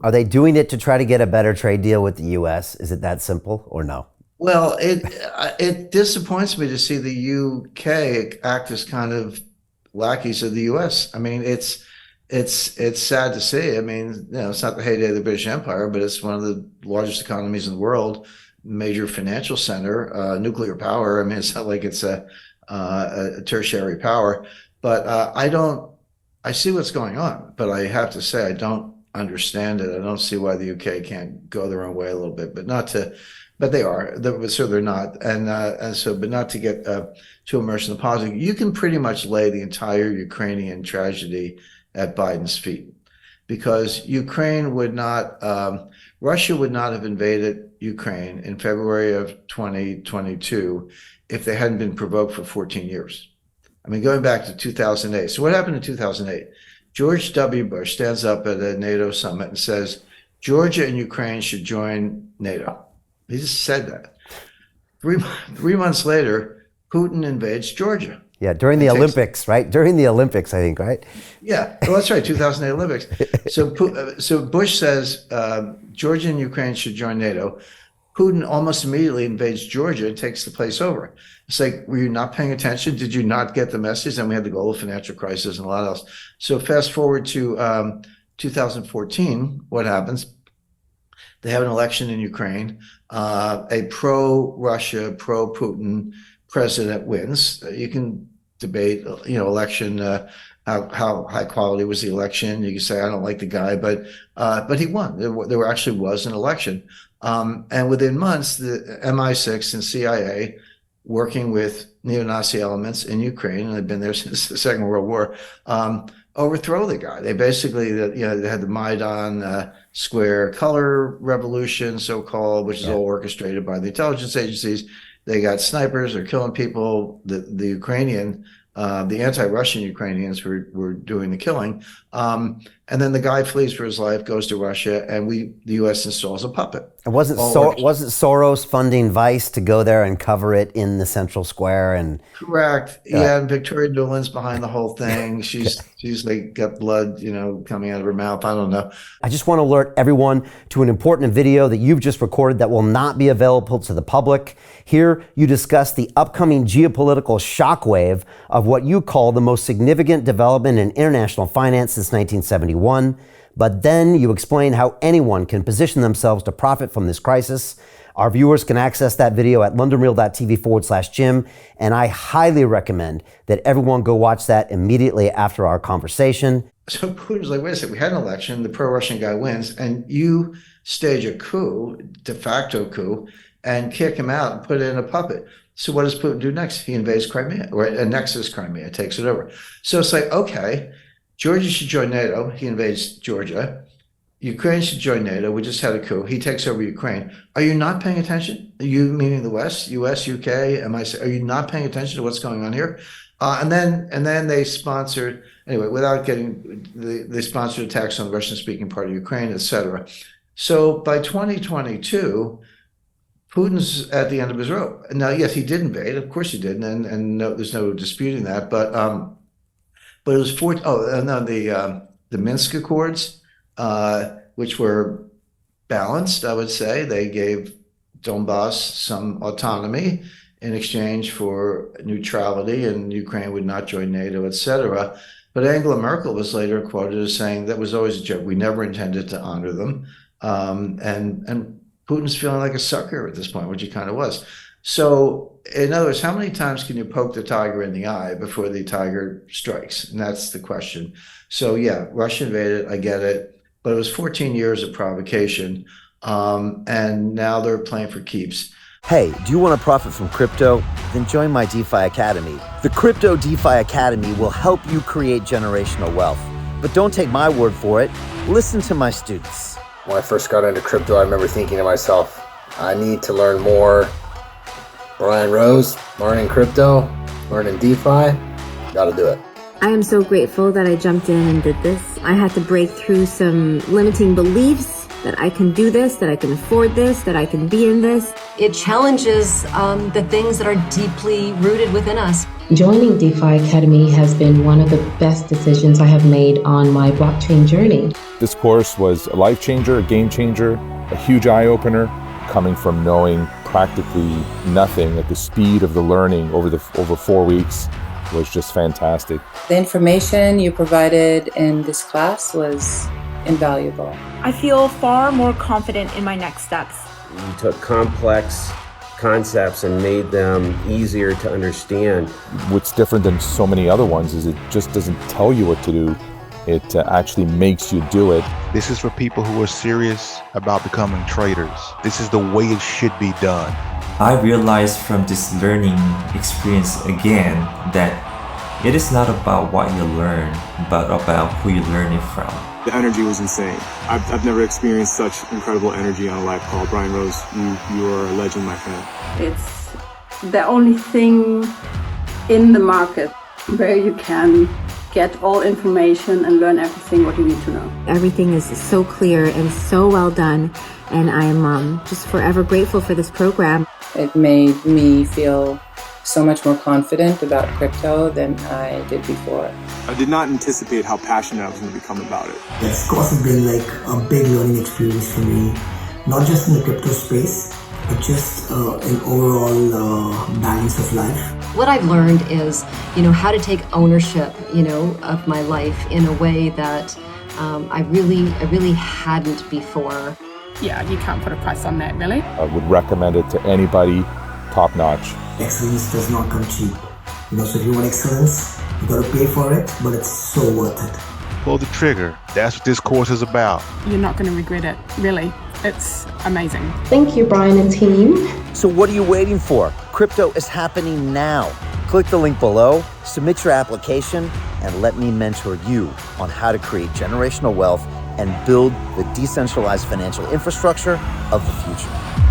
Are they doing it to try to get a better trade deal with the U.S.? Is it that simple or no? Well, it disappoints me to see the UK act as kind of lackeys of the US. I mean, it's sad to see. I mean, it's not the heyday of the British Empire, but it's one of the largest economies in the world, major financial center, nuclear power. I mean, it's not like it's a tertiary power, but I see what's going on, but I have to say, I don't understand it. I don't see why the UK can't go their own way a little bit, but they are, so they're not. But not to get too immersed in the politics. You can pretty much lay the entire Ukrainian tragedy at Biden's feet because Russia would not have invaded Ukraine in February of 2022 if they hadn't been provoked for 14 years. I mean, going back to 2008. So what happened in 2008? George W. Bush stands up at a NATO summit and says, Georgia and Ukraine should join NATO. He just said that. Three months later, Putin invades Georgia. Yeah, during the Olympics, right? During the Olympics, I think, right? Yeah, well, that's right, 2008 Olympics. So Bush says Georgia and Ukraine should join NATO. Putin almost immediately invades Georgia and takes the place over. It's like, were you not paying attention? Did you not get the message? And we had the global financial crisis and a lot else. So fast forward to 2014, what happens? They have an election in Ukraine. A pro-Russia, pro-Putin president wins. You can debate, election, how high quality was the election. You can say, I don't like the guy, but he won. There actually was an election. And within months, the MI6 and CIA, working with neo-Nazi elements in Ukraine, and they've been there since the Second World War, overthrow the guy. They basically, they had the Maidan Square color revolution, so-called, which is all orchestrated by the intelligence agencies. They got snipers, they're killing people. The anti-Russian Ukrainians were doing the killing. And then the guy flees for his life, goes to Russia, and the U.S. installs a puppet. And wasn't Soros funding Vice to go there and cover it in the Central Square? And correct. Yeah, and Victoria Nuland's behind the whole thing. She's like got blood, coming out of her mouth. I don't know. I just want to alert everyone to an important video that you've just recorded that will not be available to the public. Here, you discuss the upcoming geopolitical shockwave of what you call the most significant development in international finance since 1971. But then you explain how anyone can position themselves to profit from this crisis. Our viewers can access that video at londonreal.tv/Jim, and I highly recommend that everyone go watch that immediately after our conversation. So Putin's like, wait a second, we had an election, the pro-Russian guy wins, and you stage a coup, de facto coup, and kick him out and put in a puppet. So what does Putin do next? He invades Crimea, or annexes Crimea, takes it over. So it's like, okay, Georgia should join NATO. He invades Georgia. Ukraine should join NATO. We just had a coup. He takes over Ukraine. Are you not paying attention? You, meaning the West, US, UK, are you not paying attention to what's going on here? And then they sponsored, anyway, without getting, they sponsored attacks on the Russian-speaking part of Ukraine, etc. So by 2022, Putin's at the end of his rope. Now, yes, he did invade. Of course he did, and no, there's no disputing that. But it was the Minsk Accords, which were balanced, I would say. They gave Donbass some autonomy in exchange for neutrality, and Ukraine would not join NATO, etc. But Angela Merkel was later quoted as saying that was always a joke. We never intended to honor them. And Putin's feeling like a sucker at this point, which he kind of was. So, in other words, how many times can you poke the tiger in the eye before the tiger strikes? And that's the question. So, yeah, Russia invaded, I get it, but it was 14 years of provocation, and now they're playing for keeps. Hey, do you want to profit from crypto? Then join my DeFi Academy. The Crypto DeFi Academy will help you create generational wealth. But don't take my word for it. Listen to my students. When I first got into crypto, I remember thinking to myself, I need to learn more. Brian Rose, learning crypto, learning DeFi, gotta do it. I am so grateful that I jumped in and did this. I had to break through some limiting beliefs that I can do this, that I can afford this, that I can be in this. It challenges the things that are deeply rooted within us. Joining DeFi Academy has been one of the best decisions I have made on my blockchain journey. This course was a life changer, a game changer, a huge eye-opener, coming from knowing practically nothing at the speed of the learning over 4 weeks was just fantastic. The information you provided in this class was invaluable. I feel far more confident in my next steps. You took complex concepts and made them easier to understand. What's different than so many other ones is it just doesn't tell you what to do. It actually makes you do it. This is for people who are serious about becoming traders. This is the way it should be done. I realized from this learning experience again that it is not about what you learn, but about who you learn it from. The energy was insane. I've never experienced such incredible energy on a live call. Brian Rose, you are a legend, my friend. It's the only thing in the market where you can get all information and learn everything what you need to know. Everything is so clear and so well done, and I'm just forever grateful for this program. It made me feel so much more confident about crypto than I did before. I did not anticipate how passionate I was going to become about it. This course has been like a big learning experience for me, not just in the crypto space, but just an overall balance of life. What I've learned is, how to take ownership, of my life in a way that I really hadn't before. Yeah, you can't put a price on that, really. I would recommend it to anybody, top notch. Excellence does not come cheap. So if you want excellence, you gotta pay for it, but it's so worth it. Pull the trigger. That's what this course is about. You're not going to regret it, really. It's amazing. Thank you, Brian and team. So what are you waiting for? Crypto is happening now. Click the link below, submit your application, and let me mentor you on how to create generational wealth and build the decentralized financial infrastructure of the future.